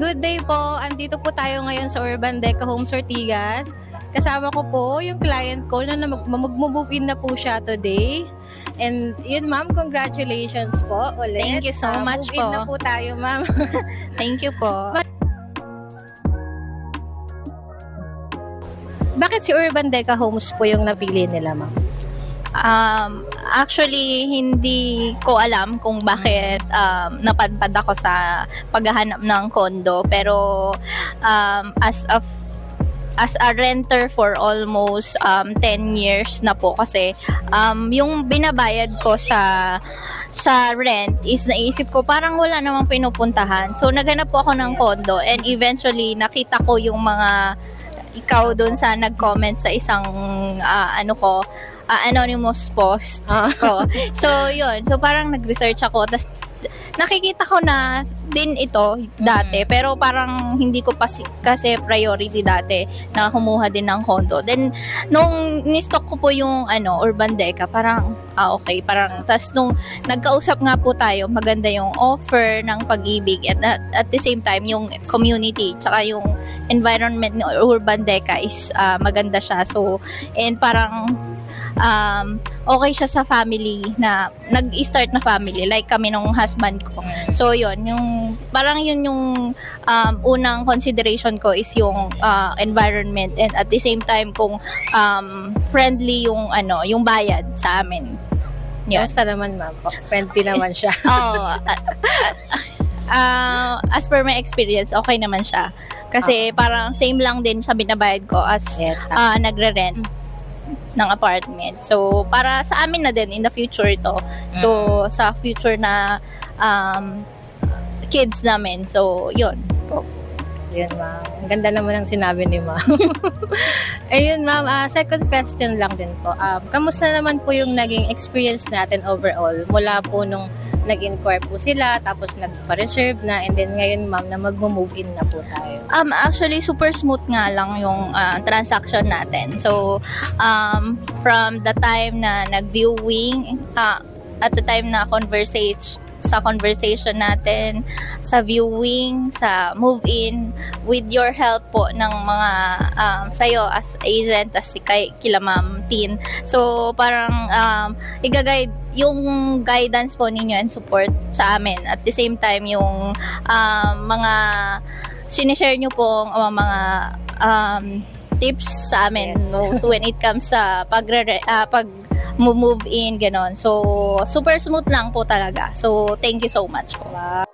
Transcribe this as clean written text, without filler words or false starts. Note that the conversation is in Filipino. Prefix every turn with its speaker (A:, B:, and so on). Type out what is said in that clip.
A: Good day po. Andito po tayo ngayon sa Urban Deca Homes Ortigas. Kasama ko po yung client ko na mag-move in na po siya today. And yun ma'am, congratulations po ulit.
B: Thank you so much
A: move in
B: po.
A: na po tayo ma'am.
B: Thank you po.
A: Bakit si Urban Deca Homes po yung napili nila ma'am?
B: Actually, hindi ko alam kung bakit napadpad ako sa paghahanap ng condo. Pero as a renter for almost 10 years na po kasi yung binabayad ko sa rent is naisip ko parang wala namang pinupuntahan. So naghanap po ako ng condo and eventually nakita ko yung mga ikaw doon sa nag-comment sa isang anonymous post ko. So yun, so parang nag-research ako tapos nakikita ko na din ito dati pero parang hindi ko pa kasi priority dati na kumuha din ng condo. Then nung ni-stock ko po yung Urban Deca, parang okay, parang tas nung nagkausap nga po tayo, maganda yung offer ng Pag-ibig at the same time yung community tsaka yung environment ng Urban Deca is maganda siya. So and parang okay siya sa family na nag-start na family like kami nung husband ko. So yun, yung parang yun yung unang consideration ko is yung environment and at the same time kung friendly yung bayad sa amin. Yun.
A: Kamusta naman ma'am? Friendly naman siya.
B: As per my experience, okay naman siya. Kasi parang same lang din sa binabayad ko as nagre-rent ng apartment. So, para sa amin na din in the future ito. So, sa future na kids namin. So, yun po.
A: Yun ma'am. Ang ganda naman ang sinabi ni ma'am. Ayun ma'am, second question lang din po. Kamusta naman po yung naging experience natin overall mula po nung nag-inquire po sila tapos nagpa-reserve na and then ngayon ma'am na mag-move in na po tayo?
B: Actually, super smooth nga lang yung transaction natin. So, from the time na nag-viewing, at the time na conversation natin, sa viewing, sa move-in, with your help po ng mga sayo as agent, as kila Ma'am Tin. So, parang i-guide yung guidance po ninyo and support sa amin. At the same time, yung mga sinishare nyo po mga tips sa amin.
A: Yes.
B: So, when it comes sa move in, ganon. So, super smooth lang po talaga. So, thank you so much po.
A: Wow.